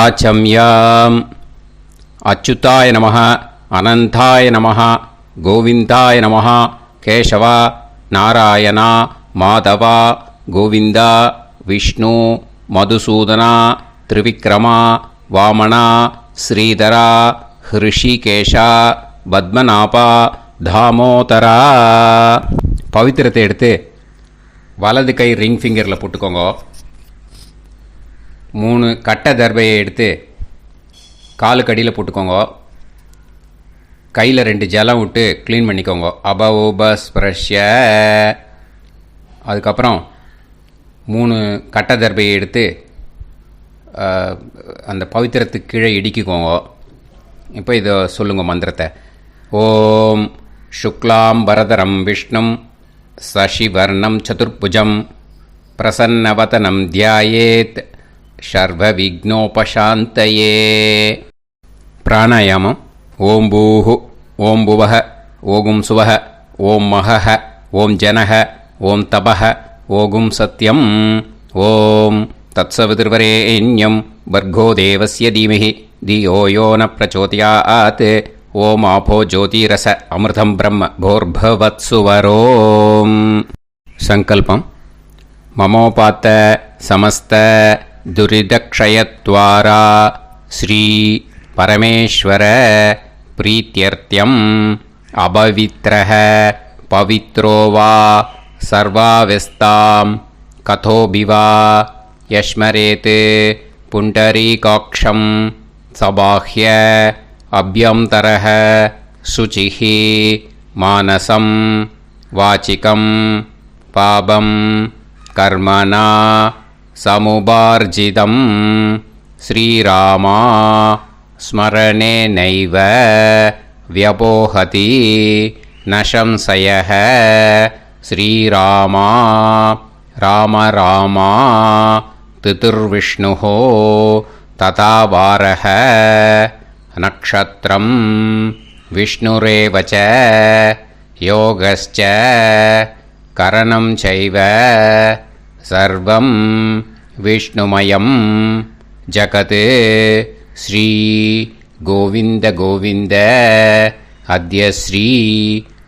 ஆச்சம்யாம். அச்சுதாய நமः, அனந்தாய நமः, கோவிந்தாய நமः, கேசவா, நாராயணா, மாதவா, கோவிந்தா, விஷ்ணு, மதுசூதனா, திரிவிக்ரமா, வாமனா, ஸ்ரீதரா, ஹிருஷிகேஷா, பத்மநாபா, தாமோதரா. பவித்திரத்தை எடுத்து வலது கை ரிங் ஃபிங்கரில் போட்டுக்கோங்க. 3 கட்டை தர்பையை எடுத்து காலுக்கடியில் போட்டுக்கோங்க. கையில் 2 ஜலம் விட்டு க்ளீன் பண்ணிக்கோங்க. அபவோபஸ்பிரஷ்ய. அதுக்கப்புறம் 3 கட்டை தர்பையை எடுத்து அந்த பவித்திரத்துக்கு கீழே இடிக்கிக்கோங்க. இப்போ இதை சொல்லுங்க மந்திரத்தை. ஓம் சுக்லாம் வரதரம் விஷ்ணும் சசிவர்ணம் சதுர்புஜம் பிரசன்னவதனம் தியாயேத் சர்வ விக்னோபசாந்தயே. பிராணாயாமம். ஓம் பூஹு, ஓம் புவஹ, ஓகும் சுவஹ, ஓம் மஹஹ, ஓம் ஜனஹ, ஓம் தபஹ, ஓகும் சத்யம். ஓம் தத்சவிதுர்வரேண்யம் பர்கோ தேவஸ்ய தீமஹி தியோ யோ ந பிரச்சோதயாத். ஓம் ஆபோ ஜோதிரச அமிர்தம் பிரம்ம போர்பவத்சுவரோம். சங்கல்பம். மமோபாத்த சமஸ்த துரிதக்ஷயத்வாரா ஸ்ரீ பரமேஸ்வர பிரீத்யர்த்தியம் அபவித்ரஹ பவித்ரோ வா சர்வாவஸ்தாம் கதோபிவா யஸ்மரேத் புண்டரீகாக்ஷம் சபாஹ்ய அப்யந்தரஹ சுசிஹ மானசம் வாசிகம் பாபம் கர்மணா சமுபார்ஜிதம் ஸ்ரீராமா ஸ்மரணேனைவ வ்யபோஹதி ந சம்சயः. ஸ்ரீராமா ராம ராமா திதிர்விஷ்ணுः ததா வாரः. நக்ஷத்ரம் விஷ்ணுரேவ ச யோகஸ்ச கரணம் சைவ சர்வம் விஷ்ணுமயம் ஜகத். ஸ்ரீ கோவிந்த கோவிந்த அத்ய ஸ்ரீ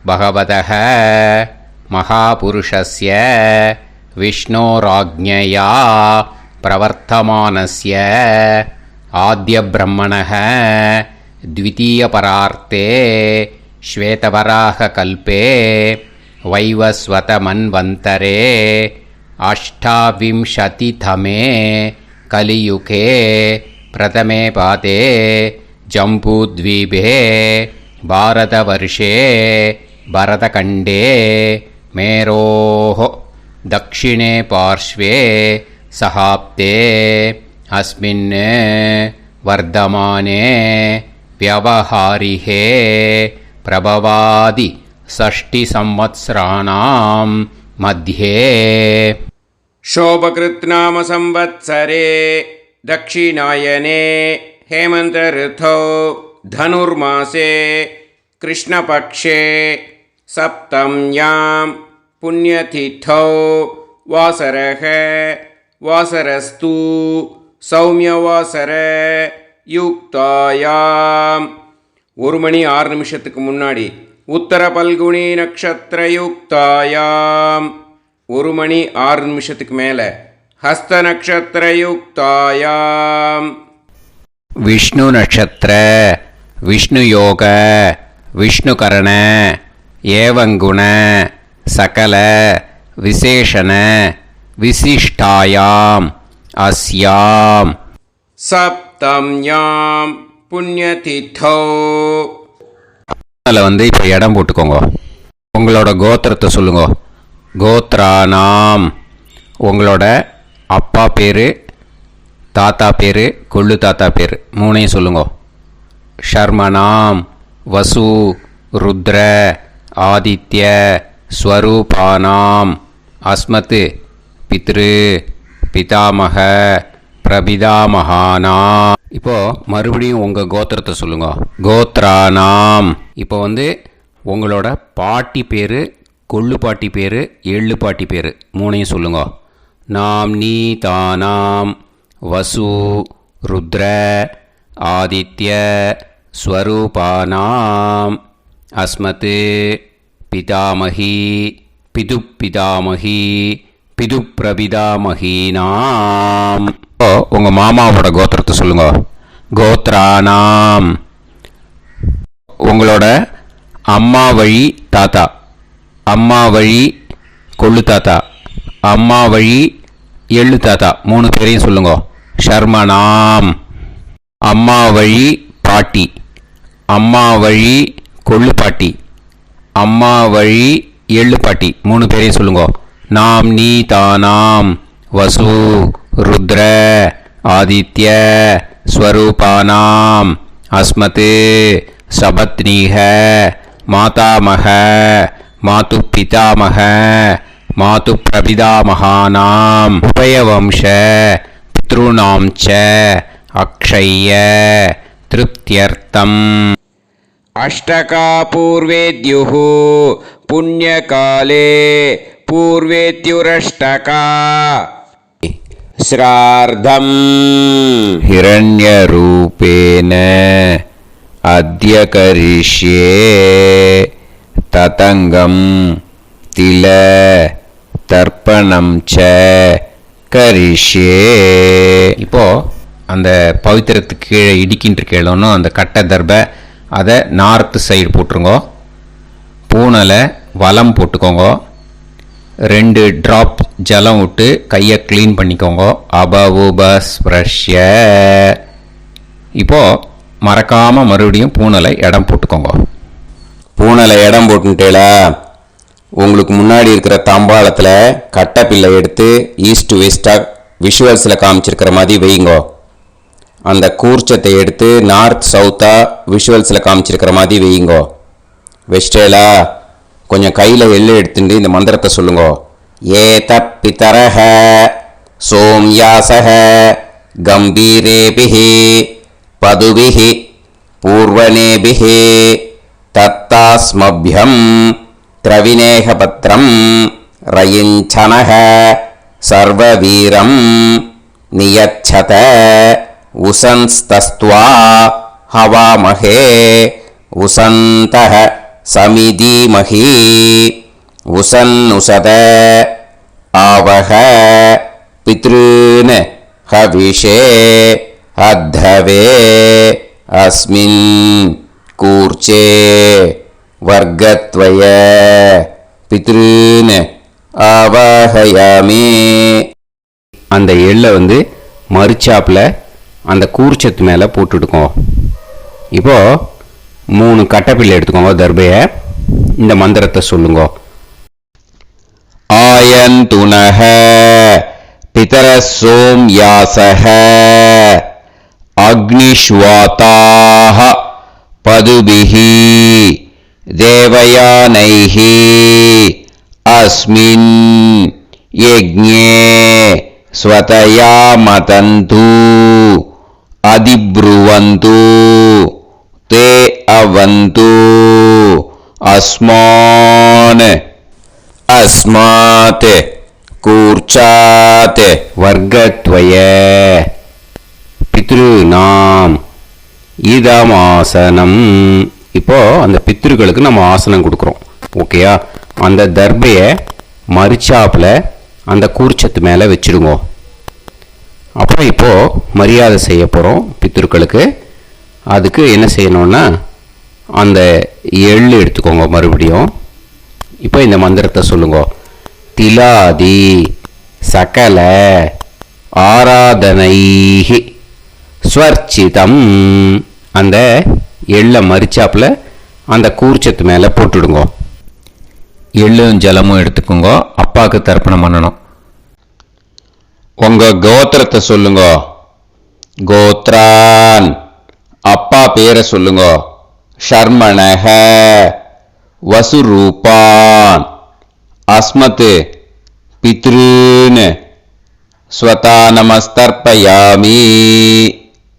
பகவதः மகாபுருஷஸ்ய விஷ்ணோராஜ்ஞயா பிரவர்த்தமானஸ்ய ஆத்ய பிரம்மணः த்விதீயபரார்த்தே ஸ்வேதவராக கல்பே வைவஸ்வத மன்வந்தரே அஷ்டாவிம்சதிதமே கலியுகே பிரதமே பாதே ஜம்பூத்வீபே பாரதவர்ஷே பரதகண்டே மேரோः தக்ஷிணே பார்ஷ்வே சஹாப்தே அஸ்மின் வர்தமானே व्यवहारिहे प्रभवादि 6 संवत्सराणां मध्ये. शोभकृत्नाम संवत्सरे दक्षिणायने हेमन्त ऋतौ धनुर्मासे कृष्णपक्षे सप्तम्यां पुण्यतिथौ वासरः वासरस्तु सौम्यवासर யுக்தாயாம். 1 மணி 6 நிமிஷத்துக்கு முன்னாடி உத்தர பல்குனி நக்ஷத்திர யுக்தாயாம். 1 மணி 6 நிமிஷத்துக்கு மேலே ஹஸ்த நக்ஷத்திர யுக்தாயாம். விஷ்ணு நட்சத்திர விஷ்ணு யோக விஷ்ணுகரண ஏவங்குண சகல விசேஷண விசிஷ்டாயாம் அஸ்யாம் சப்தம்யாம் புண்ணியதிதௌ. அதில் இப்போ இடம் போட்டுக்கோங்க. உங்களோட கோத்திரத்தை சொல்லுங்க. கோத்ரானாம். உங்களோட அப்பா பேர், தாத்தா பேர், கொள்ளு தாத்தா பேர் 3ஐயும் சொல்லுங்க. ஷர்மனாம் வசு ருத்ர ஆதித்ய ஸ்வரூபானாம் அஸ்மத் பித்ரு பிதாமக பிரபிதாமகானா. இப்போது மறுபடியும் உங்கள் கோத்திரத்தை சொல்லுங்கள். கோத்ரானாம். இப்போ உங்களோட பாட்டி பேர், கொள்ளு பாட்டி பேர், எள்ளு பாட்டி பேர் 3ஐயும் சொல்லுங்க. நாம் நீ தானாம் வசு ருத்ர ஆதித்ய ஸ்வரூபானாம் அஸ்மத் பிதாமகி பிதுப்பிதாமகி பிதுப்பிரபிதாமகீனாம். உங்கள் மாமாவோட கோத்திரத்தை சொல்லுங்க. கோத்ரானாம். உங்களோட அம்மா வழி தாத்தா, அம்மா வழி கொள்ளு தாத்தா, அம்மா வழி எள்ளு தாத்தா 3 பேரையும் சொல்லுங்க. ஷர்மனாம். அம்மா வழி பாட்டி, அம்மா வழி கொள்ளு பாட்டி, அம்மா வழி எள்ளு பாட்டி 3 பேரையும் சொல்லுங்க. நாம் நீ தானாம் வசு ருத்ர ஆதித்ய ஸ்வரூபானாம் அஸ்மத் சபத்னீஹ மாதாமக மாது பிதாமக மாது பிரபிதாமகானாம் உபயவம்ச பித்ருணாம் ச அக்ஷய்ய திருப்தியர்த்தம். அஷ்டகா பூர்வேத்யுः புண்ணியகாலே பூர்வேத்யுரஷ்டகா ஸ்ரார்த்தம் हिरण्यरूपेण अद्य करिष्ये ततङ्गं तिल தர்ப்பணம் ச கரிஷ்யே. இப்போ அந்த பவித்திரத்துக்கு கீழே இடிக்கின்ற கீழோன்னு அந்த கட்டை தர்பை அதை நார்த்து சைடு போட்டுருங்க. பூனலை வலம் போட்டுக்கோங்க. 2 ட்ராப் ஜலம் விட்டு கையை க்ளீன் பண்ணிக்கோங்க. அபவுபஸ்ப்ரஷ்ய. இப்போது மறக்காமல் மறுபடியும் பூனலை இடம் போட்டுக்கோங்க. பூனலை இடம் போட்டுட்டேலா, உங்களுக்கு முன்னாடி இருக்கிற தாம்பாளத்தில் கட்டைப்பில்லை எடுத்து ஈஸ்ட் வெஸ்டாக விஷுவல்ஸில் காமிச்சிருக்கிற மாதிரி வைங்கோ. அந்த கூர்ச்சத்தை எடுத்து நார்த் சவுத்தாக விஷுவல்ஸில் காமிச்சிருக்கிற மாதிரி வைங்கோ. வெஸ்டேலா, கொஞ்சம் கையில் எள்ளு எடுத்துட்டு இந்த மந்திரத்தை சொல்லுங்க. ஏத பிதரஹ சோம்யாசஹ கம்பீரேபிஹி பதுபிஹி பூர்வனேபிஹி தத்தாஸ்மப்யம் திரவிநேகபத்ரம் ரயிஞ்சனஹ சர்வவீரம் நியச்சத உசன்ஸ்தஸ்த்வா ஹவாமஹே உசந்தஹ சமிதீமஹி உசன்னுசத ஆவஹ பித்ருன் ஹவிஷே அத்தவே அஸ்மின் கூர்ச்சே வர்க்கத்வய பித்ருன் ஆவாஹயாமி. அந்த எள்ளை மரிச்சாப்பில் அந்த கூர்ச்சத்து மேலே போட்டுடுக்கோம். இப்போது 3 கட்டைப்பிள்ளை எடுத்துக்கோங்க. தர்பையை இந்த மந்திரத்தை சொல்லுங்க. ஆயந்துனஹ பிதர சோம்யாசஹ அக்னிஷ்வாதாஹ பதுபிஹி தேவயானைஹி அஸ்மின் யஜ்ஞே ஸ்வதயா மதந்து அதிப்ருவந்து தே அவது அஸ்மான் அஸ்மாத் கூர்ச்சாத் வர்க்கத்வய பித்ருநாம் இதமாசனம். இப்போது அந்த பித்ருக்களுக்கு நம்ம ஆசனம் கொடுக்குறோம். ஓகேயா? அந்த தர்பையை மரிச்சாப்பில் அந்த கூர்ச்சத்து மேலே வச்சுடுங்க. அப்புறம் இப்போது மரியாதை செய்ய போகிறோம் பித்ருக்களுக்கு. அதுக்கு என்ன செய்யணும்னா அந்த எள்ளு எடுத்துக்கோங்க. மறுபடியும் இப்போ இந்த மந்திரத்தை சொல்லுங்க. திலாதி சகல ஆராதனைஹி ஸ்வர்ச்சிதம். அந்த எள்ளை மரிச்சாப்பில் அந்த கூர்ச்சத்து மேலே போட்டுடுங்க. எள்ளும் ஜலமும் எடுத்துக்கோங்க. அப்பாவுக்கு தர்ப்பணம் பண்ணணும். உங்கள் கோத்திரத்தை சொல்லுங்க. கோத்ரான். அப்பா பேரை சொல்லுங்க. ஷர்மணஹ வசுரூபான் அஸ்மத் பித்ருன் ஸ்வதானமஸ்தர்ப்பயாமி.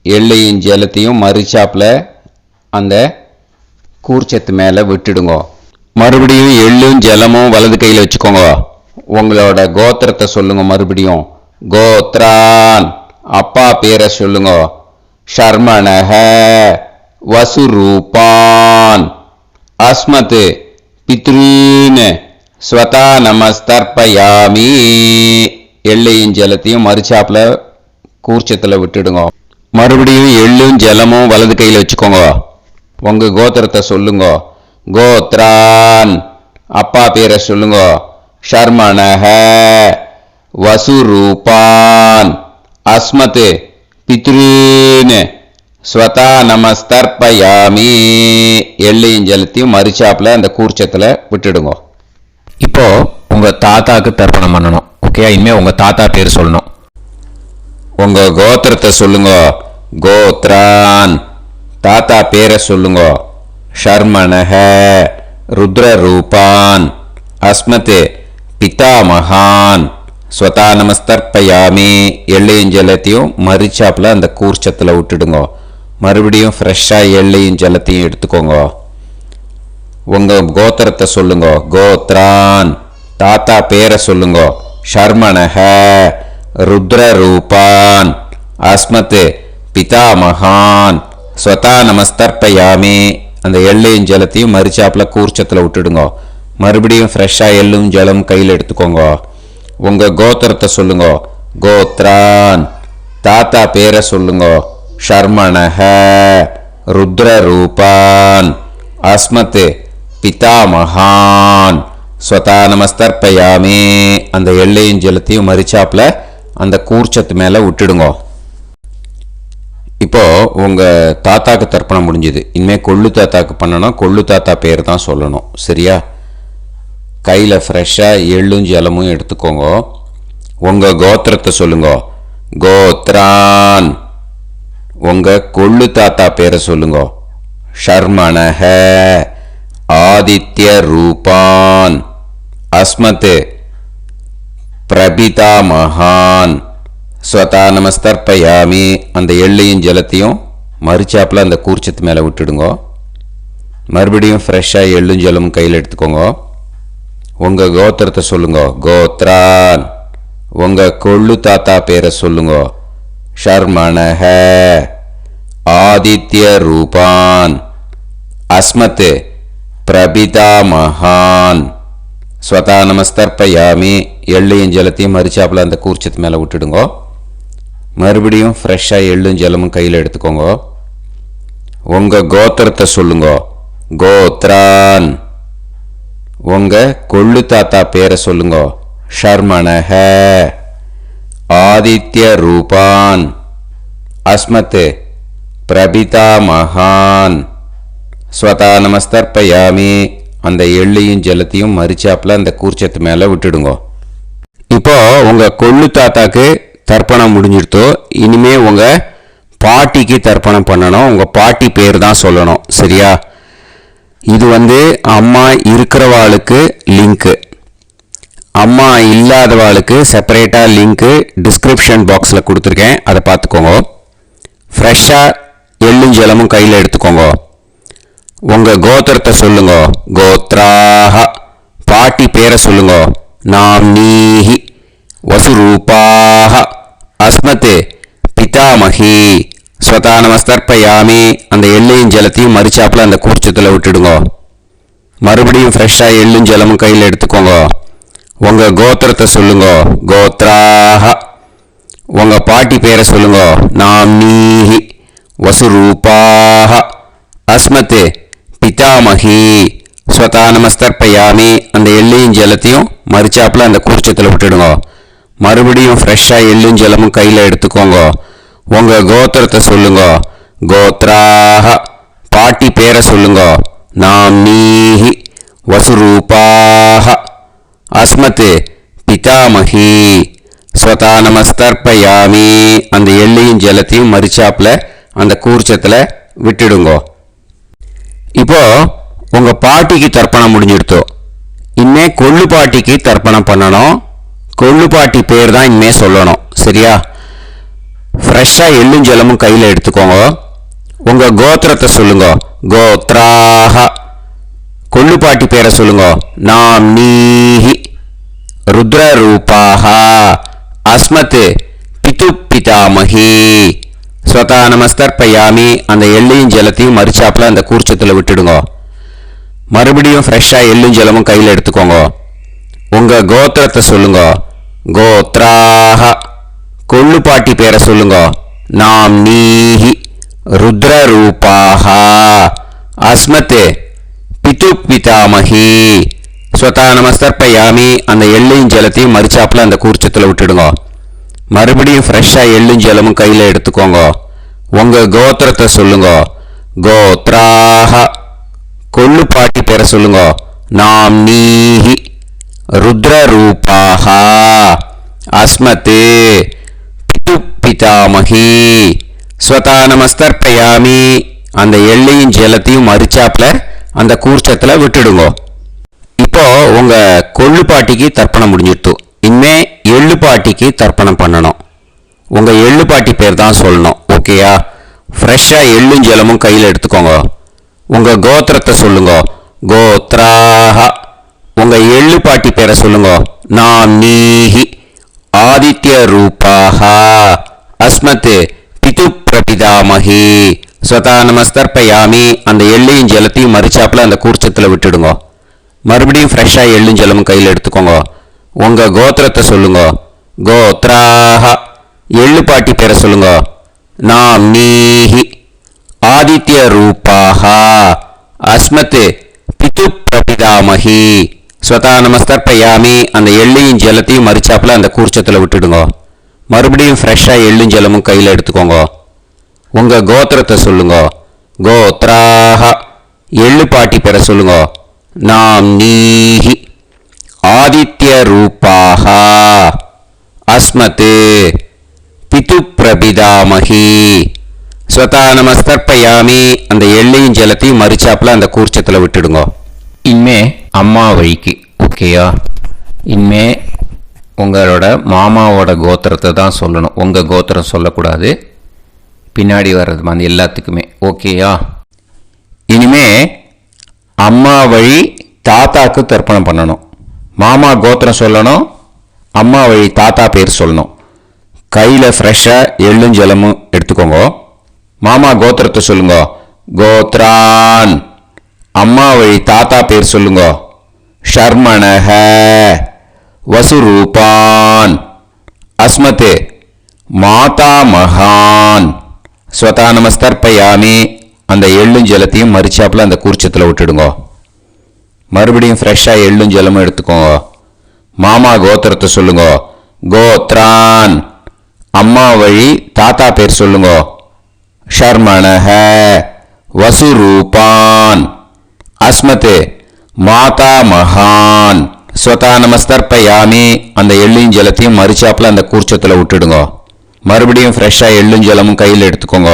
எள்ளையும் ஜலத்தையும் மரிச்சாப்பில் அந்த கூர்ச்சத்து மேலே விட்டுடுங்க. மறுபடியும் எள்ளும் ஜலமும் வலது கையில் வச்சுக்கோங்க. உங்களோட கோத்திரத்தை சொல்லுங்க. மறுபடியும் கோத்ரான். அப்பா பேரை சொல்லுங்க. ஷர்மணஹ வசுரூபான் அஸ்மத் பித்ரீன் ஸ்வதா நமஸ்தர்ப்பயாமி. எள்ளையும் ஜலத்தையும் மறுச்சாப்புல கூர்ச்சத்தில் விட்டுடுங்க. மறுபடியும் எள்ளும் ஜலமும் வலது கையில் வச்சுக்கோங்க. உங்க கோத்திரத்தை சொல்லுங்க. கோத்ரான் அப்பா பேரை சொல்லுங்க. ஷர்மணஹ வசுரூபான் அஸ்மத் பித்ரீன் ஸ்வதா நமஸ்தர்ப்பயாமி. எள்ளையும் ஜலத்தையும் மறுச்சாப்புல அந்த கூர்ச்சத்தில் விட்டுடுங்க. இப்போ உங்க தாத்தாக்கு தர்ப்பணம் பண்ணணும். ஓகே, இனிமே உங்க தாத்தா பேர் சொல்லணும். உங்க கோத்திரத்தை சொல்லுங்க. கோத்ரான் தாத்தா பேரை சொல்லுங்க. ஷர்மணஹ ருத்ரரூபான் அஸ்மத் பிதாமகான் ஸ்வதா நமஸ்தர்ப்பயாமி. எள்ளையும் ஜலத்தையும் மறுச்சாப்புல அந்த கூர்ச்சத்தில் விட்டுடுங்க. மறுபடியும் ஃப்ரெஷ்ஷாக எள்ளையும் ஜலத்தையும் எடுத்துக்கோங்க. உங்க கோத்திரத்தை சொல்லுங்க. கோத்ரான் தாத்தா பேரை சொல்லுங்க. ஷர்மணஹ ருத்ரரூபான் அஸ்மத் பிதாமகான் ஸ்வதா நமஸ்தர்ப்பயாமி. அந்த எள்ளையும் ஜலத்தையும் மறுச்சாப்புல கூர்ச்சத்தில் விட்டுடுங்க. மறுபடியும் ஃப்ரெஷ்ஷாக எள்ளும் ஜலம் கையில் எடுத்துக்கோங்க. உங்க கோத்திரத்தை சொல்லுங்க. கோத்ரான் தாத்தா பேரை சொல்லுங்க. ஷர்மணஹ ருத்ரரூபான் அஸ்மத் பிதாமகான் ஸ்வதா நமஸ்தர்ப்பயாமி. அந்த எள்ளையும் ஜலத்தையும் மறுச்சாப்புல அந்த கூர்ச்சத்து மேலே விட்டுடுங்க. இப்போ உங்க தாத்தாக்கு தர்ப்பணம் முடிஞ்சுது. இனிமேல் கொள்ளு தாத்தாக்கு பண்ணணும். கொள்ளு தாத்தா பேர் தான் சொல்லணும். சரியா? கையில் ஃப்ரெஷ்ஷாக எள்ளும் ஜலமும் எடுத்துக்கோங்க. உங்க கோத்திரத்தை சொல்லுங்க. கோத்ரான் உங்க கொள்ளு தாத்தா பேரை சொல்லுங்க. ஷர்மணஹ ஆதித்ய ரூபான் அஸ்மத் பிரபிதாமகான் ஸ்வதா நமஸ்தர்ப்பயாமி. அந்த எள்ளையும் ஜலத்தையும் மறுச்சாப்புல அந்த கூர்ச்சத்து மேலே விட்டுடுங்க. மறுபடியும் ஃப்ரெஷ்ஷாக எள்ளும் ஜலமும் கையில் எடுத்துக்கோங்க. உங்க கோத்திரத்தை சொல்லுங்க. கோத்ரான் உங்க கொள்ளு தாத்தா பேரை சொல்லுங்க. ஷர்மணஹ ஆதித்ய ரூபான் அஸ்மத் பிரபிதாமகான் ஸ்வதா நமஸ்தர்ப்பயாமி. எள்ளையும் ஜலத்தையும் மறுச்சாப்புல அந்த கூர்ச்சத்து மேலே விட்டுடுங்க. மறுபடியும் ஃப்ரெஷ்ஷாக எள்ளும் ஜலமும் கையில் எடுத்துக்கோங்க. உங்க கோத்திரத்தை சொல்லுங்க. கோத்ரான் உங்க கொள்ளு தாத்தா பேரை சொல்லுங்க. ஷர்மணஹ ஆதித்ய ரூபான் அஸ்மத் பிரபிதாமகான் ஸ்வதா நமஸ்தர்ப்பயாமி. அந்த எள்ளையும் ஜலத்தையும் மறுச்சாப்புல அந்த கூர்ச்சத்து மேலே விட்டுடுங்க. இப்போ உங்க கொள்ளு தாத்தாக்கு தர்ப்பணம் முடிஞ்சிருத்தோ. இனிமே உங்க பாட்டிக்கு தர்ப்பணம் பண்ணணும். உங்க பாட்டி பேர் தான் சொல்லணும். சரியா? இது அம்மா இருக்கிறவாளுக்கு லிங்க்கு, அம்மா இல்லாதவாளுக்கு செப்பரேட்டாக லிங்க்கு டிஸ்கிரிப்ஷன் பாக்ஸில் கொடுத்துருக்கேன். அதை பார்த்துக்கோங்க. ஃப்ரெஷ்ஷாக எள்ளும் ஜலமும் கையில் எடுத்துக்கோங்க. உங்க கோத்திரத்தை சொல்லுங்க. கோத்ராஹ பாட்டி பேரை சொல்லுங்க. நாம்னீஹி வசுரூபாஹ அஸ்மத் பிதாமகி ஸ்வதா நமஸ்தர்ப்பயாமி. அந்த எள்ளையும் ஜலத்தையும் மறுச்சாப்புல அந்த கூர்ச்சத்தில் விட்டுடுங்க. மறுபடியும் ஃப்ரெஷ்ஷாக எள்ளும் ஜலமும் கையில் எடுத்துக்கோங்க. உங்க கோத்திரத்தை சொல்லுங்க. கோத்ராஹ உங்க பாட்டி பேரை சொல்லுங்க. நாம்னீஹி வசுரூபாஹ அஸ்மத் பிதாமகி ஸ்வதா நமஸ்தர்ப்பயாமி. அந்த எள்ளையும் ஜலத்தையும் மறுச்சாப்புல அந்த கூர்ச்சத்தில் விட்டுடுங்க. மறுபடியும் ஃப்ரெஷ்ஷாக எள்ளும் ஜலமும் கையில் எடுத்துக்கோங்க. உங்க கோத்திரத்தை சொல்லுங்க. கோத்ராஹ பாட்டி பேரை சொல்லுங்க. நாம்னீஹி வசுரூபாஹ அஸ்மத் பிதாமகி ஸ்வதா நமஸ்தர்ப்பயாமி. அந்த எள்ளையும் ஜலத்தையும் மறுச்சாப்புல அந்த கூர்ச்சத்தில் விட்டுடுங்க. இப்போ உங்க பாட்டிக்கு தர்ப்பணம் முடிஞ்சிடுத்தோ. இனிமே கொள்ளு பாட்டிக்கு தர்ப்பணம் பண்ணணும். கொள்ளு பாட்டி பேர் தான் இனிமே சொல்லணும். சரியா? ஃப்ரெஷ்ஷாக எள்ளும் ஜலமும் கையில் எடுத்துக்கோங்க. உங்க கோத்திரத்தை சொல்லுங்க. கோத்ராஹ கொள்ளு பாட்டி பேரை சொல்லுங்க. நாம்னீஹி ருத்ரரூபாஹ அஸ்மத் பிதாமகி ஸ்வதா நமஸ்தர்ப்பயாமி, அந்த எள்ளையும் ஜலத்தையும் மறிச்சாப்புல அந்த கூர்ச்சத்தில் விட்டுடுங்க. மறுபடியும் ஃப்ரெஷ்ஷாக எள்ளும் ஜலமும் கையில் எடுத்துக்கோங்க. உங்கள் கோத்திரத்தை சொல்லுங்க. கோத்ராக, கொள்ளுப்பாட்டி பேரை சொல்லுங்க. நாம் நீஹி ருத்ரரூபாக அஸ்மத் பிது பிதாமகி. ஸ்வதா நமஸ்தர்ப்பயாமி, அந்த எள்ளையும் ஜலத்தையும் மறிச்சாப்புல அந்த கூர்ச்சத்தில் விட்டுடுங்க. மறுபடியும் ஃப்ரெஷ்ஷாக எள்ளும் ஜலமும் கையில் எடுத்துக்கோங்க. உங்கள் கோத்திரத்தை சொல்லுங்க. கோத்ராக, கொள்ளுப்பாட்டி பேரை சொல்லுங்க. நாம் நீஹி ருத்ரரூபாக அஸ்மத் பிது பிதாமகி. ஸ்வதா நமஸ்தர்ப்பயாமி, அந்த எள்ளையும் ஜலத்தையும் மறிச்சாப்புல அந்த கூர்ச்சத்தில் விட்டுடுங்க. இப்போ உங்கள் கொள்ளுப்பாட்டிக்கு தர்ப்பணம் முடிஞ்சிடுத்து. இனிமே எள்ளுப்பாட்டிக்கு தர்ப்பணம் பண்ணணும். உங்கள் எள்ளுப்பாட்டி பேர் தான் சொல்லணும். ஓகேயா? ஃப்ரெஷ்ஷாக எள்ளும் ஜலமும் கையில் எடுத்துக்கோங்க. உங்கள் கோத்திரத்தை சொல்லுங்க. கோத்ராக, உங்கள் எள்ளுப்பாட்டி பேரை சொல்லுங்க. நாம் நீஹி ஆதித்ய ரூபாக அஸ்மத் பிது பிரபிதாமகி. ஸ்வதா நமஸ்தர்ப்பயாமி, அந்த எள்ளையும் ஜலத்தையும் மறிச்சாப்புல அந்த கூர்ச்சத்தில் விட்டுடுங்க. மறுபடியும் ஃப்ரெஷ்ஷாக எள்ளும் ஜலமும் கையில் எடுத்துக்கோங்க. உங்கள் கோத்திரத்தை சொல்லுங்க. கோத்ராக, எள்ளுப்பாட்டி பேரை சொல்லுங்க. நாம் நீஹி ஆதித்ய ரூபாக அஸ்மத் பிது பிரபிதாமகி. ஸ்வதா நமஸ்தர்ப்பயாமி, அந்த எள்ளையும் ஜலத்தையும் மறிச்சாப்புல அந்த கூர்ச்சத்தில் விட்டுடுங்க. மறுபடியும் ஃப்ரெஷ்ஷாக எள்ளும் ஜலமும் கையில் எடுத்துக்கோங்க. உங்கள் கோத்திரத்தை சொல்லுங்க. கோத்ராக, எள்ளுப்பாட்டி பேரை சொல்லுங்க. நாம் நீஹி ஆதித்ய ரூபாக அஸ்மத் பிது பிரபிதாமகி. ஸ்வதா நமஸ்தர்ப்பயாமி, அந்த எள்ளையும் ஜலத்தையும் மறிச்சாப்புல அந்த கூர்ச்சத்தில் விட்டுடுங்க. இனிமே அம்மா வழிக்கு. ஓகேயா? இனிமே உங்களோட மாமாவோட கோத்திரத்தை தான் சொல்லணும். உங்கள் கோத்திரம் சொல்லக்கூடாது. பின்னாடி வர்றது மாதிரி எல்லாத்துக்குமே. ஓகேயா? இனிமே அம்மா வழி தாத்தாக்கு தர்ப்பணம் பண்ணணும். மாமா கோத்திரம் சொல்லணும், அம்மா வழி தாத்தா பேர் சொல்லணும். கையில் ஃப்ரெஷ்ஷாக எள்ளும் ஜலமும் எடுத்துக்கோங்க. மாமா கோத்திரத்தை சொல்லுங்க. கோத்ரான், அம்மா வழி தாத்தா பேர் சொல்லுங்க. ஷர்மணஹ வசுரூபான் அஸ்மத் மாதா மகான். ஸ்வதா நமஸ்தர்ப்பயாமி, அந்த எள்ளும் ஜலத்தையும் மறிச்சாப்புல அந்த கூர்ச்சத்தில் விட்டுடுங்க. மறுபடியும் ஃப்ரெஷ்ஷாக எள்ளும் ஜலமும் எடுத்துக்கோங்க. மாமா கோத்திரத்தை சொல்லுங்க. கோத்ரான், அம்மா வழி தாத்தா பேர் சொல்லுங்க. ஷர்மணஹ வசுரூபான் அஸ்மத் மாதா மகான். ஸ்வதா நமஸ்தர்ப்பயாமி, அந்த எள்ளும் ஜலத்தையும் மறிச்சாப்புல அந்த கூர்ச்சத்தில் விட்டுடுங்க. மறுபடியும் ஃப்ரெஷ்ஷாக எள்ளும் ஜலமும் கையில் எடுத்துக்கோங்க.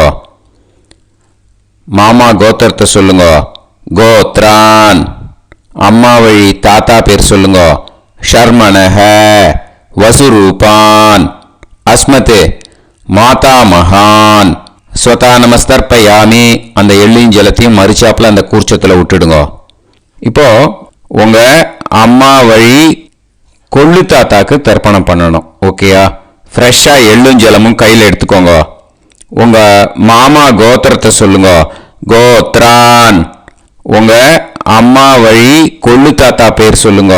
மாமா கோத்திரத்தை சொல்லுங்க. கோத்ரான், அம்மா வழி தாத்தா பேர் சொல்லுங்க. ஷர்மணஹ வசுரூபான் அஸ்மத் மாதா மகான். ஸ்வதா நமஸ்தர்ப்பயாமி, அந்த எள்ளையும் ஜலத்தையும் மறிச்சாப்புல அந்த கூர்ச்சத்தில் விட்டுடுங்க. இப்போ உங்கள் அம்மா வழி கொள்ளு தாத்தாக்கு தர்ப்பணம் பண்ணணும். ஓகேயா? ஃப்ரெஷ்ஷாக எள்ளும் ஜலமும் கையில் எடுத்துக்கோங்க. உங்கள் மாமா கோத்திரத்தை சொல்லுங்க. கோத்ரான், உங்கள் அம்மா வழி கொள்ளு தாத்தா பேர் சொல்லுங்க.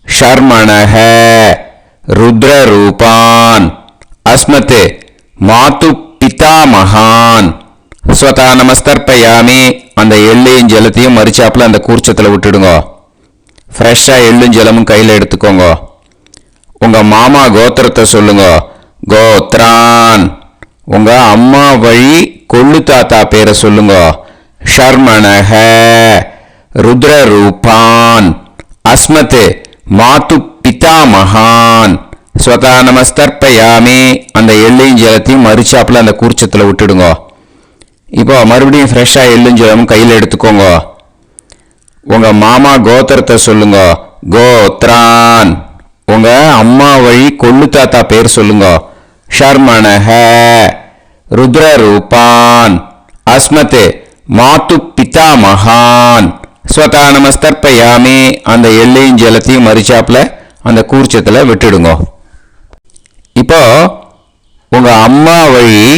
ஷர்மணஹ ருத்ரரூபான் அஸ்மத் மாது பிதாமகான். ஸ்வதா நமஸ்தர்ப்பயாமி, அந்த எள்ளையும் ஜலத்தையும் மறிச்சாப்புல அந்த கூர்ச்சத்தில் விட்டுடுங்க. ஃப்ரெஷ்ஷாக எள்ளும் ஜலமும் கையில் எடுத்துக்கோங்க. உங்கள் மாமா கோத்திரத்தை சொல்லுங்க. கோத்ரான், உங்கள் அம்மா வழி கொள்ளு தாத்தா பேரை சொல்லுங்க. ஷர்மணஹ ருத்ரரூபான் அஸ்மத் மாது பிதாமகான். ஸ்வதா நமஸ்தர்ப்பயாமி, அந்த எள்ளையும் ஜலத்தையும் மறிச்சாப்புல அந்த கூர்ச்சத்தில் விட்டுடுங்க. இப்போ மறுபடியும் ஃப்ரெஷ்ஷாக எள்ளும் ஜலமும் கையில் எடுத்துக்கோங்க. உங்கள் மாமா கோத்திரத்தை சொல்லுங்க. கோத்ரான், உங்கள் அம்மா வழி கொள்ளு தாத்தா பேர் சொல்லுங்க. ஷர்மணஹ ருத்ரரூபான் அஸ்மத் மாது பிதாமகான். ஸ்வதா நமஸ்தர்ப்பயாமி, அந்த எள்ளையும் ஜலத்தையும் மறிச்சாப்புல அந்த கூர்ச்சத்தில் விட்டுடுங்க. இப்போ உங்கள் அம்மா வழி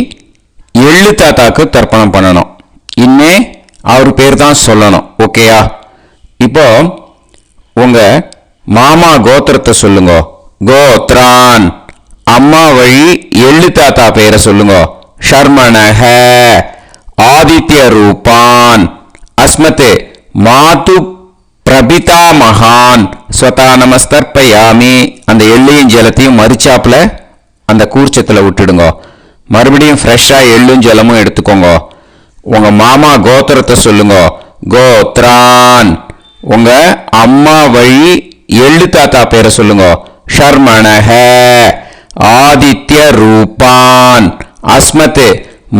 எள்ளு தாத்தாக்கு தர்ப்பணம் பண்ணணும். இனிமே அவர் பேர் தான் சொல்லணும். ஓகேயா? இப்போ உங்க மாமா கோத்திரத்தை சொல்லுங்க. கோத்ரான். அம்மா வழி எள்ளு தாத்தா பேரை சொல்லுங்க. ஷர்மணஹ ஆதித்ய ரூபான் அஸ்மத் மாது பிரபிதா மகான் ஸ்வதா நமஸ்தர்ப்பயாமி. அந்த எள்ளையும் ஜலத்தையும் மறிச்சாப்புல அந்த கூர்ச்சத்தில் விட்டுடுங்க. மறுபடியும் ஃப்ரெஷ்ஷாக எள்ளும் ஜலமும் எடுத்துக்கோங்க. உங்க மாமா கோத்திரத்தை சொல்லுங்க. கோத்ரான். உங்க அம்மா வழி எள்ளு தாத்தா பேரை சொல்லுங்க. ஷர்மணஹ ஆதித்ய ரூபான் அஸ்மத்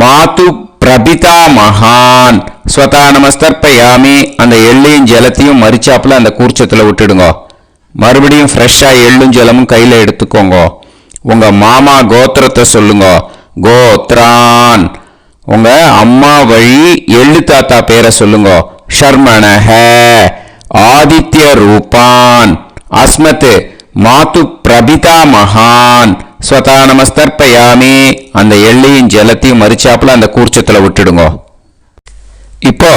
மாது பிரபிதா மகான் ஸ்வதா நமஸ்தர்ப்பயாமி. அந்த எள்ளையும் ஜலத்தையும் மறிச்சாப்புல அந்த கூர்ச்சத்தில் விட்டுடுங்க. மறுபடியும் ஃப்ரெஷ்ஷாக எள்ளும் ஜலமும் கையில் எடுத்துக்கோங்க. உங்க மாமா கோத்திரத்தை சொல்லுங்க. கோத்ரான். உங்க அம்மா வழி எள்ளு தாத்தா பேரை சொல்லுங்க. ஷர்மணஹ ஆதித்ய ரூபான் அஸ்மத் மாது பிரபிதா மகான் ஸ்வதா நமஸ்தர்ப்பயாமி. அந்த எள்ளையும் ஜலத்தையும் மறிச்சாப்புல அந்த கூர்ச்சத்தில் விட்டுடுங்க. இப்போ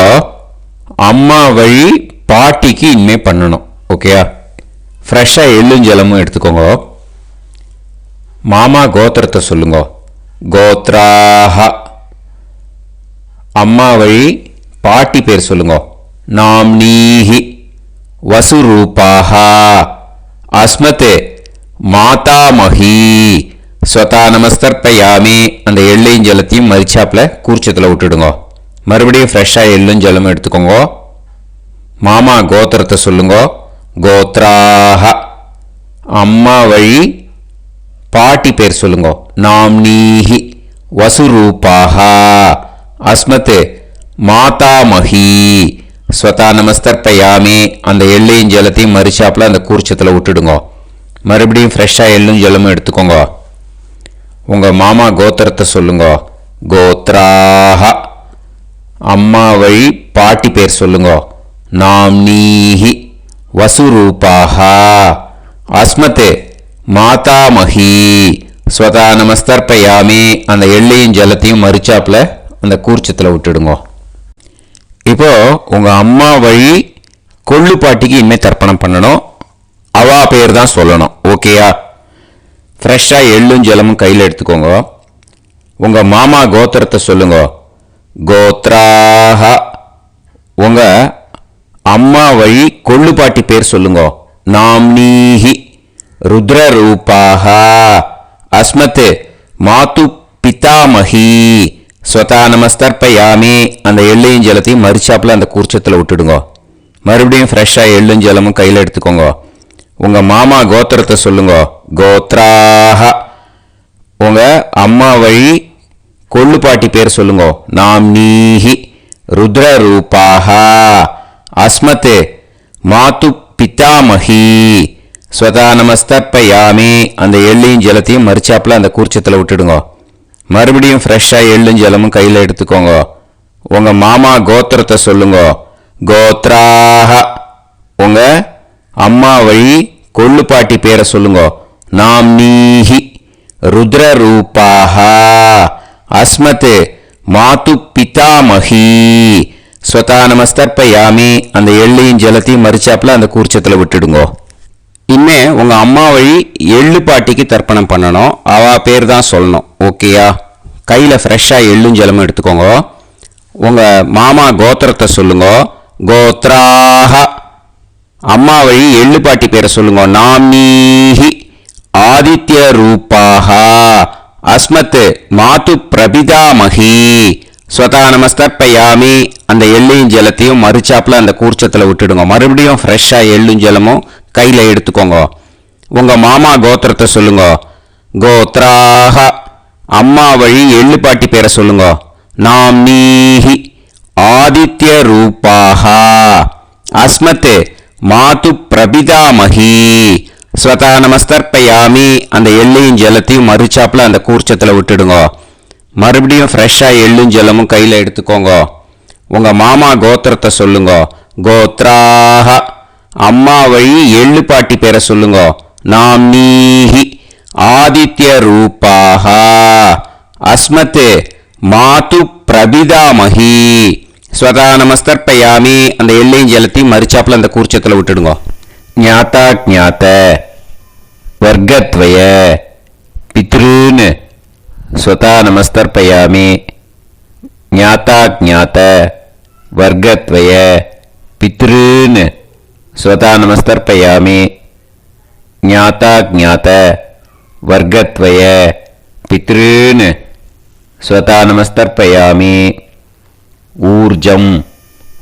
அம்மா வழி பாட்டிக்கு இனிமே பண்ணணும். ஓகேயா? ஃப்ரெஷ்ஷாக எள்ளும் ஜலமும் எடுத்துக்கோங்க. மாமா கோத்திரத்தை சொல்லுங்க. கோத்ராஹ. அம்மா வழி பாட்டி பேர் சொல்லுங்க. நாம்னீஹி வசுரூபாஹ அஸ்மத் மாதாமஹி ஸ்வதா நமஸ்தர்ப்பயாமி. அந்த எள்ளையும் ஜலத்தையும் மறிச்சாப்புல கூர்ச்சத்தில் விட்டுடுங்க. மறுபடியும் ஃப்ரெஷ்ஷாக எள்ளும் ஜலமும் எடுத்துக்கோங்க. மாமா கோத்திரத்தை சொல்லுங்க. கோத்ராஹ. அம்மா வழி பாட்டி பேர் சொல்லுங்க. நாம்னீஹி வசுரூபாஹ அஸ்மத் மாதாமஹி ஸ்வதா நமஸ்தர்ப்பயாமி. அந்த எள்ளையும் ஜலத்தையும் மறிச்சாப்புல அந்த கூர்ச்சத்தில் விட்டுடுங்க. மறுபடியும் ஃப்ரெஷ்ஷாக எள்ளும் ஜலமும் எடுத்துக்கோங்க. உங்கள் மாமா கோத்திரத்தை சொல்லுங்க. கோத்ராஹ. அம்மா வழி பாட்டி பேர் சொல்லுங்க. நாம்னீஹி வசுரூபாஹ அஸ்மத் மாதாமஹி ஸ்வதா நமஸ்தர்ப்பயாமி. அந்த எள்ளையும் ஜலத்தையும் மறிச்சாப்புல அந்த கூர்ச்சத்தில் விட்டுடுங்க. இப்போ உங்க அம்மா வழி கொள்ளு பாட்டிக்கு இனிமேல் தர்ப்பணம் பண்ணணும். அவா பேர் தான் சொல்லணும். ஓகேயா? ஃப்ரெஷ்ஷாக எள்ளும் ஜலமும் கையில் எடுத்துக்கோங்க. உங்க மாமா கோத்திரத்தை சொல்லுங்க. கோத்ராஹ. உங்க அம்மா வழி கொள்ளு பாட்டி பேர் சொல்லுங்க. நாம்னீஹி ருத்ரரூபாஹ அஸ்மத் மாது பிதாமஹி ஸ்வதா நமஸ்தர்ப்பயாமி. அந்த எள்ளையும் ஜலத்தையும் மறிச்சாப்புல அந்த கூர்ச்சத்தில் விட்டுடுங்க. மறுபடியும் ஃப்ரெஷ்ஷாக எள்ளும் ஜலமும் கையில் எடுத்துக்கோங்க. உங்க மாமா கோத்திரத்தை சொல்லுங்க. கோத்ராஹ. உங்க அம்மா வழி கொள்ளு பாட்டி பேர் சொல்லுங்க. நாம்னீஹி ருத்ரரூபாஹ அஸ்மத் மாது பிதாமஹி ஸ்வதா நமஸ்தர்ப்பயாமி. அந்த எள்ளையும் ஜலத்தையும் மறிச்சாப்புல அந்த கூர்ச்சத்தில் விட்டுடுங்க. மறுபடியும் ஃப்ரெஷ்ஷாக எள்ளும் ஜலமும் கையில் எடுத்துக்கோங்க. உங்க மாமா கோத்திரத்தை சொல்லுங்க. கோத்ராஹ. உங்க அம்மா வழி கொள்ளு பாட்டி பேரை சொல்லுங்க. நாம்னீஹி ருத்ரரூபாஹ அஸ்மத் மாது பிதாமஹி ஸ்வதா நமஸ்தர்ப்பயாமி. அந்த எள்ளையும் ஜலத்தையும் மறிச்சாப்புல அந்த கூர்ச்சத்தில் விட்டுடுங்க. இனிமே உங்க அம்மா வழி எள்ளு பாட்டிக்கு தர்ப்பணம் பண்ணணும். அவா பேர் தான் சொல்லணும். ஓகேயா? கையில் ஃப்ரெஷ்ஷாக எள்ளும் ஜலமும் எடுத்துக்கோங்க. உங்க மாமா கோத்திரத்தை சொல்லுங்க. கோத்ராஹ. அம்மா வழி எள்ளு பாட்டி பேரை சொல்லுங்க. நாம்னீஹி ஆதித்ய ரூபாஹ அஸ்மத் மாது பிரபிதாமஹி ஸ்வதா நமஸ்தர்ப்பயாமி. அந்த எள்ளையும் ஜலத்தையும் மறிச்சாப்புல அந்த கூர்ச்சத்தில் விட்டுடுங்க. மறுபடியும் ஃப்ரெஷ்ஷாக எள்ளும் ஜலமும் கையில் எடுத்துக்கோங்க. உங்க மாமா கோத்திரத்தை சொல்லுங்க. கோத்ராஹ. அம்மா வழி எள்ளு பாட்டி பேரை சொல்லுங்க. நாம்னீஹி ஆதித்ய ரூபாஹ அஸ்மத் மாது பிரபிதாமஹி ஸ்வதா நமஸ்தர்ப்பயாமி. அந்த எள்ளையும் ஜலத்தையும் மறிச்சாப்புல அந்த கூர்ச்சத்தில் விட்டுடுங்க. மறுபடியும் ஃப்ரெஷ்ஷாக எள்ளும் ஜலமும் கையில் எடுத்துக்கோங்க. உங்க மாமா கோத்திரத்தை சொல்லுங்க. கோத்ராஹ. அம்மா வழி எள்ளு பாட்டி பேரை சொல்லுங்க. நாம்னீஹி ஆதித்ய ரூபாஹ அஸ்மத் மாது பிரபிதாமகி ஸ்வதா நமஸ்தர்ப்பயாமி. அந்த எல்லையும் ஜலத்தையும் மறிச்சாப்புல அந்த கூர்ச்சத்தில் விட்டுடுங்க. ஞாத்தா ஜாத்த வர்க்கத்வய பித்ருன்னு ஸ்வதா நமஸ்தர்ப்பயாமி. ஞாத்தா ஜாத்த வர்க்கத்வய பித்ருன்னு ஸ்வதா நமஸ்தர்ப்பயாமி. ஞாத்தா ஜாத்த வர்க்கத்வய பித்ருன்னு ஸ்வதா நமஸ்தர்ப்பயாமி. ஊர்ஜம்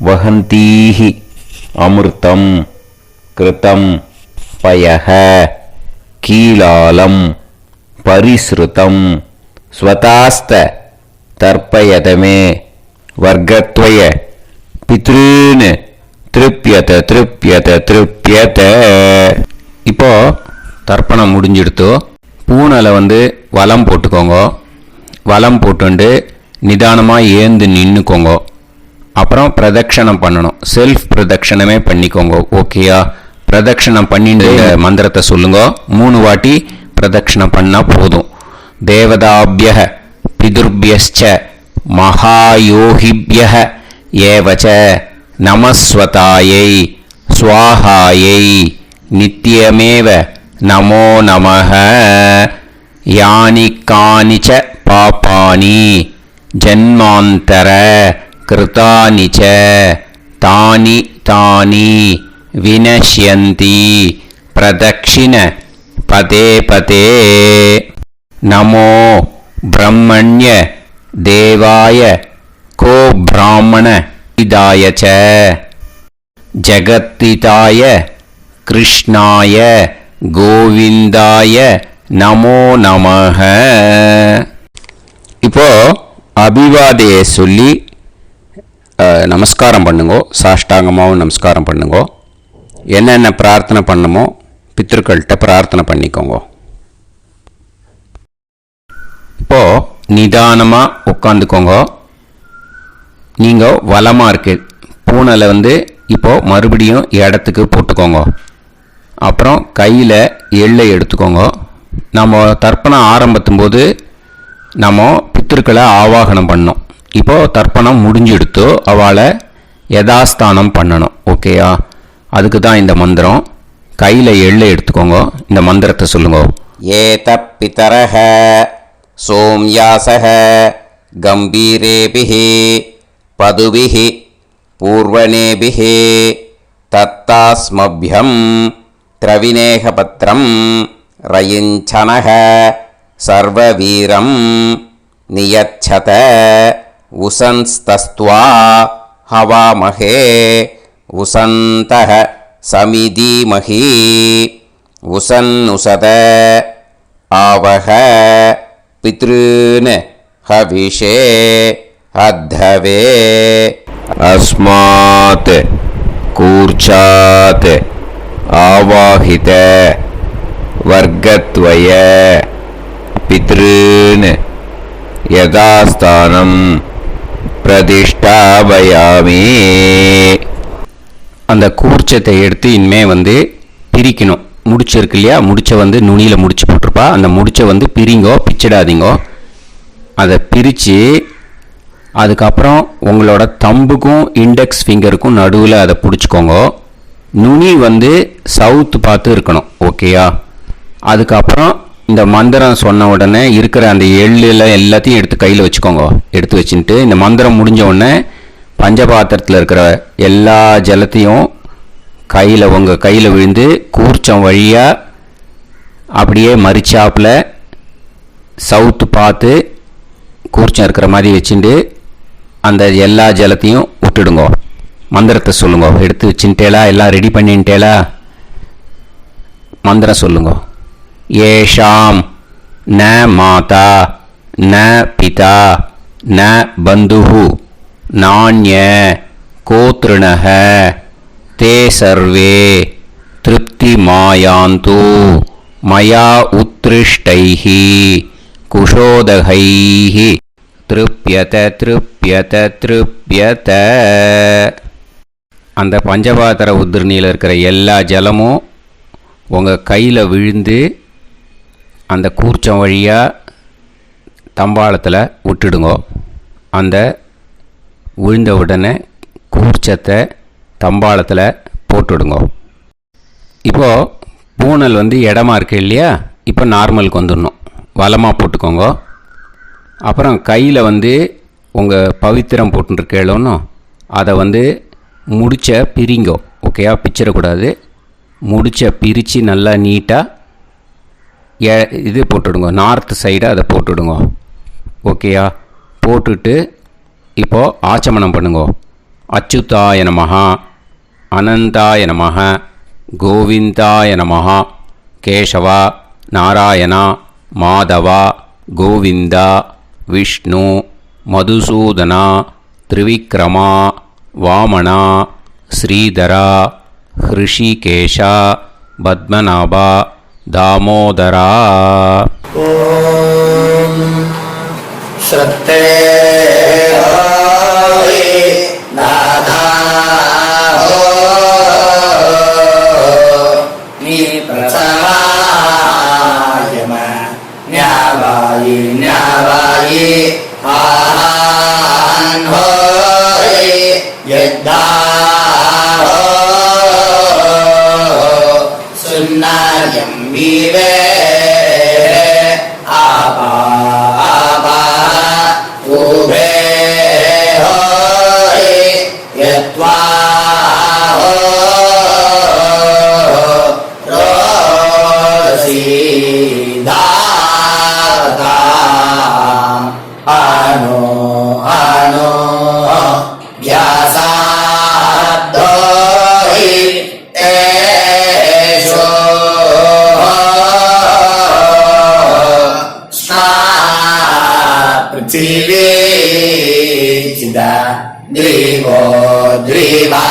வஹந்தீஹி அமிர்தம் கிருதம் பயஹ கீலாலம் பரிஸ்ருதம் ஸ்வதாஸ்த தர்ப்பயதமே வர்க்கத்வய பித்ருன்னு திருப்யத திருப்யத திருப்யத. இப்போ தர்ப்பணம் முடிஞ்சிடுத்தோ. பூனலை வலம் போட்டுக்கோங்க. வலம் போட்டுண்டு நிதானமாக ஏந்து நின்றுக்கோங்க. அப்புறம் பிரதட்சணம் பண்ணணும். செல்ஃப் பிரதட்சணமே பண்ணிக்கோங்க. ஓகேயா? பிரதட்சணம் பண்ணிட்டு மந்திரத்தை சொல்லுங்க. 3 வாட்டி பிரதட்சணம் பண்ணால் போதும். தேவதாபிய பிதுர்பியஸ்ச மகாயோகிபிய ஏவச்ச நமஸ்வதாயை ஸ்வாஹாயை நித்யமேவ நமோ நமஹ. யானி கானிச்ச பாபானி ஜன்மாந்தர கிருதானி ச தானி தானி வினஷ்யந்தி பிரதக்ஷிண பதே பதே. நமோ பிரம்மண்ய தேவாய கோ பிராமண இதாய ச ஜகத்திதாய கிருஷ்ணாய கோவிந்தாய நமோ நமஹ. இப்போ அபிவாதையை சொல்லி நமஸ்காரம் பண்ணுங்கோ. சாஷ்டாங்கமாகவும் நமஸ்காரம் பண்ணுங்கோ. என்னென்ன பிரார்த்தனை பண்ணமோ பித்ருக்கள்கிட்ட பிரார்த்தனை பண்ணிக்கோங்க. இப்போ நிதானமாக உட்காந்துக்கோங்க. நீங்கள் வலமாக இருக்கு பூனலை இப்போது மறுபடியும் இடத்துக்கு போட்டுக்கோங்க. அப்புறம் கையில் எள்ளை எடுத்துக்கோங்க. நம்ம தர்ப்பணம் ஆரம்பித்தும் போது நம்ம பித்திருக்களை ஆவாகனம் பண்ணோம். இப்போது தர்ப்பணம் முடிஞ்செடுத்து அவளை யதாஸ்தானம் பண்ணணும். ஓகேயா? அதுக்கு தான் இந்த மந்திரம். கையில் எள்ளை எடுத்துக்கோங்க. இந்த மந்திரத்தை சொல்லுங்க. ஏத பிதரஹ சோம்யாசஹ கம்பீரேபிஹி பதுபிஹி பூர்வணேபிஹி தத்தாஸ்மப்யம் திரவிநேகபத்ரம் ரயிஞ்சனஹ சர்வவீரம் நியச்சத உசன்ஸ்தஸ்த்வா ஹவாமஹே உசந்தஹ சமிதீமஹி உசன்னுசத ஆவஹ பித்ருன் ஹவிஷே அத்தவே. அஸ்மாத் கூர்ச்சாத் ஆவாஹித வர்க்கத்வய பித்ருன் யதாஸ்தானம் பிரதிஷ்டாபயாமி. அந்த கூர்ச்சத்தை எடுத்து இனிமே பிரிக்கணும். முடிச்சிருக்கு இல்லையா? முடிச்ச நுனியில் முடிச்சு போட்டிருப்பா. அந்த முடிச்ச பிரிங்கோ, பிச்சிடாதீங்கோ. அதை பிரித்து அதுக்கப்புறம் உங்களோட தம்புக்கும் இண்டெக்ஸ் ஃபிங்கருக்கும் நடுவில் அதை பிடிச்சிக்கோங்க. நுனி சவுத்து பார்த்து இருக்கணும். ஓகேயா? அதுக்கப்புறம் இந்த மந்திரம் சொன்ன உடனே இருக்கிற அந்த எள்ளில் எல்லாத்தையும் எடுத்து கையில் வச்சுக்கோங்க. எடுத்து வச்சுட்டு இந்த மந்திரம் முடிஞ்ச உடனே பஞ்சபாத்திரத்தில் இருக்கிற எல்லா ஜலத்தையும் உங்கள் கையில் விழுந்து கூர்ச்சம் வழியாக அப்படியே மறிச்சாப்பில் சவுத்து பார்த்து கூர்ச்சம் இருக்கிற மாதிரி வச்சுட்டு அந்த எல்லா ஜலத்தையும் விட்டுடுங்க. மந்திரத்தை சொல்லுங்க. எடுத்து வச்சுட்டேலா? எல்லாம் ரெடி பண்ணிட்டேலா? மந்திரம் சொல்லுங்க. ஏஷாம் ந மாதா ந பிதா ந பந்துஹு நான்ய கோத்ருணஹ தே சர்வே திருப்தி மாயாந்து மயா உத்ருஷ்டைஹி குஷோதகைஹி திருப்யத திருப்யத திருப்யத. அந்த பஞ்சபாத்திர உதிரணியில் இருக்கிற எல்லா ஜலமும் உங்கள் கையில் விழுந்து அந்த கூர்ச்சம் வழியாக தம்பாளத்தில் விட்டுடுங்க. அந்த விழுந்த உடனே கூர்ச்சத்தை தம்பாளத்தில் போட்டுவிடுங்க. இப்போது பூனல் இடமா இருக்கு இல்லையா, இப்போ நார்மலுக்கு வந்துடணும். வலமாக போட்டுக்கோங்க. அப்புறம் கையில் உங்கள் பவித்திரம் போட்டுருக்கேளோன்னு அதை முடிச்ச பிரிங்கோ. ஓகேயா, பிச்சிடக்கூடாது. முடிச்ச பிரித்து நல்லா நீட்டாக இது போட்டுவிடுங்க. நார்த் சைடை அதை போட்டுவிடுங்க. ஓகேயா, போட்டுட்டு இப்போது ஆச்சமனம் பண்ணுங்க. அச்சுதாய நமஹ, அனந்தாய நமஹ, கோவிந்தாய நமஹ, கேசவா, நாராயணா, மாதவா, கோவிந்தா, விஷ்ணு, மதுசூதனா, திரிவிக்ரமா, வாமனா, ஸ்ரீதரா, ஹிருஷிகேஷா, பத்மநாபா, தாமோதரா. ஓம் ஸ்ரத்தே நாதா நீ பிரசமாயம ஞாவாயி ஞாவாயி ஆஹான் ஹோய் யத்தா சுன்னாயம் வீவே ஆபா ஆபா உபே ஹோய் யத்வா ரோசி தாதா அனோ அனோ வியாசாதோஹி தேஷோ पृथिवी चिदा द्रिवो द्रिवा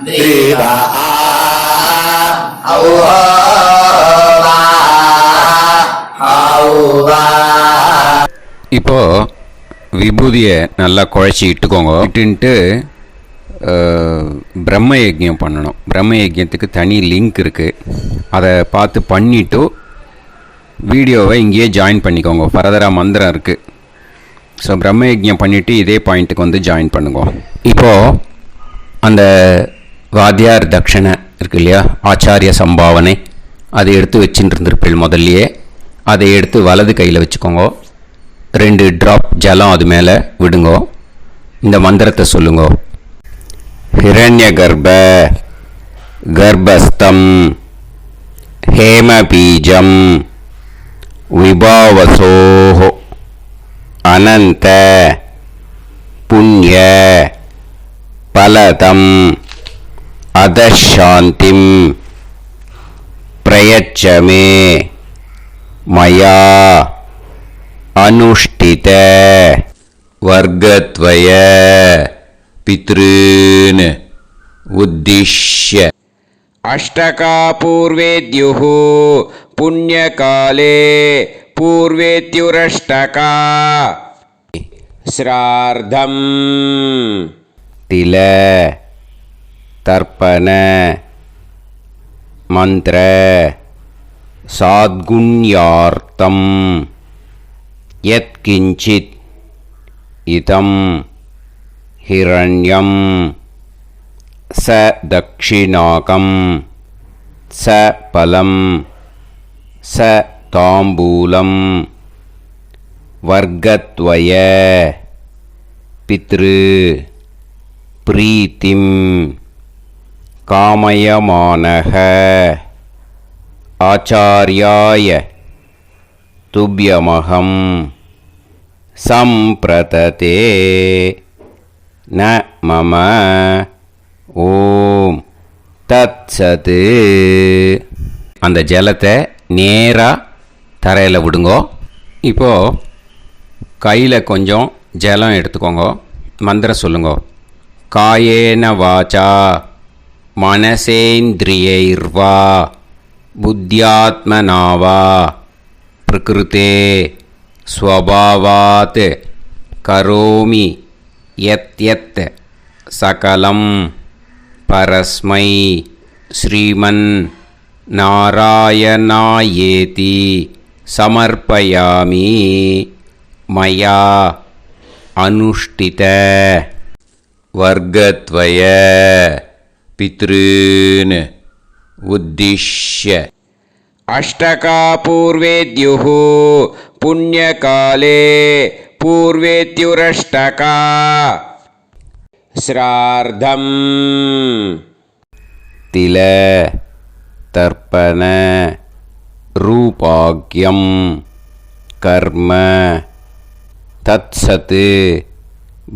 द्रिवा இப்போது விபூதியை நல்லா குழச்சி இட்டுக்கோங்க. இட்டுன்ட்டு பிரம்ம யஜ்யம் பண்ணணும். பிரம்ம யஜ்யத்துக்கு தனி லிங்க் இருக்குது. அதை பார்த்து பண்ணிவிட்டு வீடியோவை இங்கேயே ஜாயின் பண்ணிக்கோங்க. ஃபர்தராக மந்திரம் இருக்குது. ஸோ பிரம்ம யஜ்யம் பண்ணிவிட்டு இதே பாயிண்ட்டுக்கு ஜாயின் பண்ணுங்க. இப்போது அந்த வாத்தியார் தட்சணை இருக்கு இல்லையா, ஆச்சாரிய சம்பாவனை, அதை எடுத்து வச்சுட்டு இருந்திருப்பீள் முதல்லையே. அதை எடுத்து வலது கையில் வச்சுக்கோங்க. 2 ட்ராப் ஜலம் அது மேலே விடுங்க. இந்த மந்திரத்தை சொல்லுங்க. ஹிரண்ய கர்ப்ப கர்ப்பஸ்தம் ஹேமபீஜம் விபாவசோஹ அனந்த புண்ணிய பலதம் அதசாந்திம் பிரயச்சமே மயா அனுஷ்டித வர்க்கத்வய பித்ருன் உத்திஷ்ய அஷ்டகா பூர்வேத்யுः புண்ணியகாலே பூர்வேத்யுரஷ்டகா ஸ்ரார்த்தம் தில தர்ப்பண மந்திர சாத்குண்யார்த்தம் யத்கிஞ்சித் இதம் ஹிரண்யம் ச தக்ஷிணாகம் ச பலம் ச தாம்பூலம் வர்க்கத்வய பித்ரு பிரீத்திம் காமயமானஹ ஆச்சார்யாய துப்யமகம் சம்பிரததே ந மம ஓம் தத்சது. அந்த ஜலத்தை நேராக தரையில் விடுங்கோ. இப்போது கையில் கொஞ்சம் ஜலம் எடுத்துக்கோங்க. மந்திரம் சொல்லுங்க. காயேன வாச்சா மனசேந்திரியைர்வா புத்தியாத்மனாவா பிரகிருதே ஸ்வபாவாத் கரோமி யத் யத் சகலம் பரஸ்மை ஸ்ரீமன் நாராயணாயேதி சமர்ப்பயாமி மயா அனுஷ்டித வர்க்கத்வய பித்ருன் உத்திஷ்ய அஷ்டகா பூர்வேத்யுः புண்ணியகாலே பூர்வேத்யுரஷ்டகா ஸ்ரார்த்தம் தில தர்ப்பண ரூபாக்யம் கர்ம தத்சத்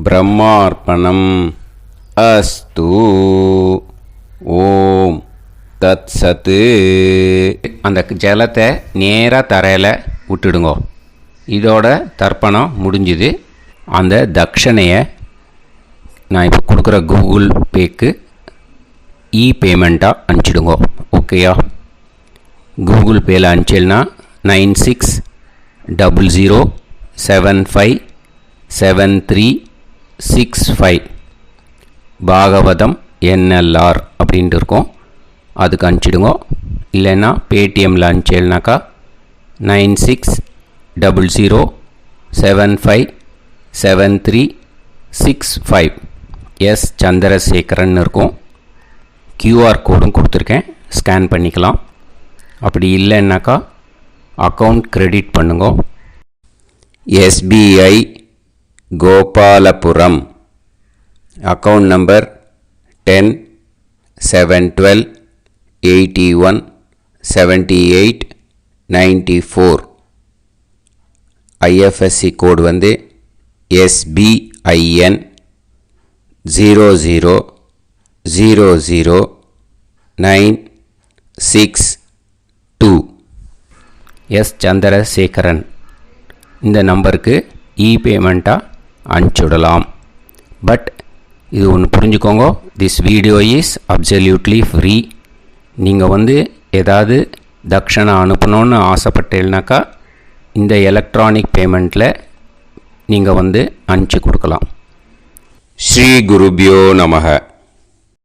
பிரம்மார்ப்பணம் அஸ்து ஓம் தத்சத். அந்த ஜலத்தை நேராக தரையில் விட்டுடுங்கோ. இதோட தர்ப்பணம் முடிஞ்சுது. அந்த தட்சணையை நான் இப்போ கொடுக்குற கூகுள் பேக்கு பேமெண்ட்டாக அனுப்பிச்சிடுங்கோ. ஓகேயா? கூகுள் பேயில் அனுப்பிச்சில்னா 9600757365 பாகவதம் NLR அப்படின்ட்டு இருக்கும். அதுக்கு அனுப்பிச்சிடுங்கோ. இல்லைன்னா பேடிஎம்மில் அனுப்பிச்சில்னாக்கா 9600757365 எஸ் சந்திரசேகரன் இருக்கும். கியூஆர் கோடும் கொடுத்துருக்கேன், ஸ்கேன் பண்ணிக்கலாம். அப்படி இல்லைன்னாக்கா அக்கௌண்ட் கிரெடிட் பண்ணுங்க. SBI Gopalapuram account number 10-7-12-81-78-94. IFSC கோடு வந்து SBIN 0000962. எஸ் சந்திரசேகரன் இந்த நம்பருக்கு பேமெண்ட்டாக அனுப்பிச்சுடலாம். பட் இது ஒன்று புரிஞ்சுக்கோங்க, this video is absolutely free. நீங்கள் வந்து ஏதாவது தட்சணை அனுப்பணுன்னு ஆசைப்பட்டேன்னாக்கா இந்த எலக்ட்ரானிக் பேமெண்ட்டில் நீங்கள் வந்து அனுப்பிச்சி கொடுக்கலாம். ஸ்ரீ குருபியோ நமஹ.